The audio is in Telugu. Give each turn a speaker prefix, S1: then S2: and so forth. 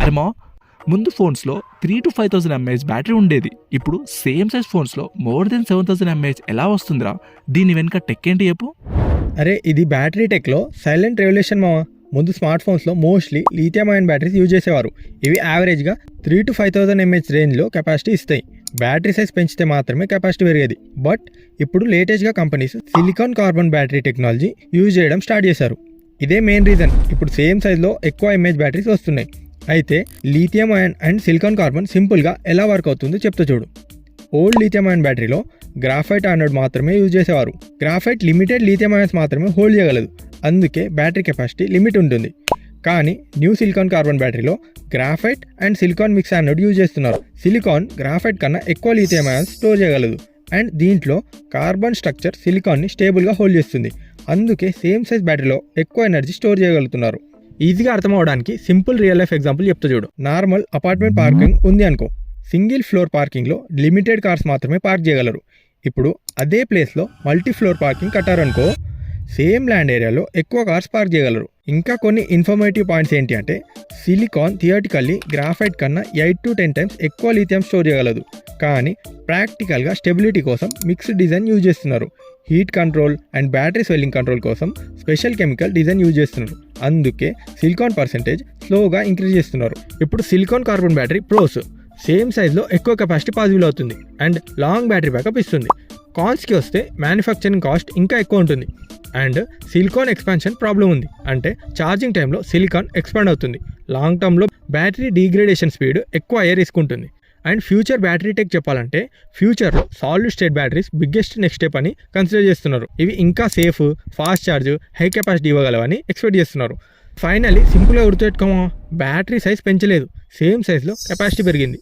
S1: అరే మా ముందు ఫోన్స్లో 3,000 to 5,000 mAh బ్యాటరీ ఉండేది. ఇప్పుడు సేమ్ సైజ్ ఫోన్స్లో మోర్ దెన్ 7,000 mAh ఎలా వస్తుందిరా? దీని వెనుక టెక్ ఏంటి చెప్పు?
S2: అరే ఇది బ్యాటరీ టెక్లో సైలెంట్ రెవల్యూషన్ మావా. ముందు స్మార్ట్ ఫోన్స్లో mostly lithium ion batteries use చేసేవారు. ఇవి యావరేజ్గా 3,000 to 5,000 mAh రేంజ్లో కెపాసిటీ ఇస్తాయి. బ్యాటరీ సైజ్ పెంచితే మాత్రమే కెపాసిటీ పెరిగేది. బట్ ఇప్పుడు లేటెస్ట్గా companies silicon carbon battery technology use చేయడం స్టార్ట్ చేశారు. ఇదే మెయిన్ రీజన్ ఇప్పుడు సేమ్ సైజ్లో ఎక్కువ ఎంఏహెచ్ బ్యాటరీస్ వస్తున్నాయి. అయితే lithium ion and silicon carbon సింపుల్గా ఎలా వర్క్ అవుతుందో చెప్తా చూడు. ఓల్డ్ లిథియం అయాన్ బ్యాటరీలో గ్రాఫైట్ యానోడ్ మాత్రమే యూజ్ చేసేవారు. గ్రాఫైట్ లిమిటెడ్ లిథియం అయాన్స్ మాత్రమే హోల్డ్ చేయగలదు, అందుకే బ్యాటరీ కెపాసిటీ లిమిట్ ఉంటుంది. కానీ న్యూ సిలికాన్ కార్బన్ బ్యాటరీలో graphite and silicon mix anode use చేస్తున్నారు. సిలికాన్ గ్రాఫైట్ కన్నా ఎక్కువ లిథియం అయాన్స్ స్టోర్ చేయగలదు అండ్ దీంట్లో కార్బన్ స్ట్రక్చర్ సిలికాన్ని స్టేబుల్గా హోల్డ్ చేస్తుంది. అందుకే సేమ్ సైజ్ బ్యాటరీలో ఎక్కువ ఎనర్జీ స్టోర్ చేయగలుగుతున్నారు. ఈజీగా అర్థం అవడానికి సింపుల్ రియల్ లైఫ్ ఎగ్జాంపుల్ చెప్తా చూడు. నార్మల్ అపార్ట్మెంట్ పార్కింగ్ ఉంది అనుకో. సింగిల్ ఫ్లోర్ పార్కింగ్లో లిమిటెడ్ కార్స్ మాత్రమే పార్క్ చేయగలరు. ఇప్పుడు అదే ప్లేస్లో మల్టీ ఫ్లోర్ పార్కింగ్ కట్టారనుకో, సేమ్ ల్యాండ్ ఏరియాలో ఎక్కువ కార్స్ పార్క్ చేయగలరు. ఇంకా కొన్ని ఇన్ఫర్మేటివ్ పాయింట్స్ ఏంటి అంటే, సిలికాన్ థియరిటికల్లీ గ్రాఫైట్ కన్నా 8 to 10 times ఎక్కువ లిథియం స్టోర్ చేయగలదు. కానీ ప్రాక్టికల్గా స్టెబిలిటీ కోసం మిక్స్డ్ డిజైన్ యూజ్ చేస్తున్నారు. Heat control and battery swelling control కోసం స్పెషల్ కెమికల్ డిజైన్ యూజ్ చేస్తున్నారు. అందుకే సిలికాన్ పర్సెంటేజ్ స్లోగా ఇంక్రీజ్ చేస్తున్నారు. ఇప్పుడు silicon carbon battery pros same సైజ్లో ఎక్కువ కెపాసిటీ పాసిబుల్ అవుతుంది అండ్ లాంగ్ బ్యాటరీ బ్యాకప్ ఇస్తుంది. కాన్స్కి వస్తే మ్యానుఫ్యాక్చరింగ్ కాస్ట్ ఇంకా ఎక్కువ ఉంటుంది అండ్ సిలికాన్ ఎక్స్పాన్షన్ ప్రాబ్లం ఉంది. అంటే ఛార్జింగ్ టైంలో సిలికాన్ ఎక్స్పాండ్ అవుతుంది. లాంగ్ టర్మ్లో బ్యాటరీ డీగ్రేడేషన్ స్పీడ్ ఎక్కువ అయ్యే రిస్క్ ఉంటుంది. అండ్ ఫ్యూచర్ బ్యాటరీ టెక్ చెప్పాలంటే ఫ్యూచర్లో solid state batteries biggest next step అని కన్సిడర్ చేస్తున్నారు. ఇవి ఇంకా safe, fast charge, high capacity ఇవ్వగలవని ఎక్స్పెక్ట్ చేస్తున్నారు. ఫైనల్లీ సింపుల్గా గుర్తుపెట్టుకోమా, బ్యాటరీ సైజ్ పెంచలేదు, సేమ్ సైజ్లో కెపాసిటీ పెరిగింది.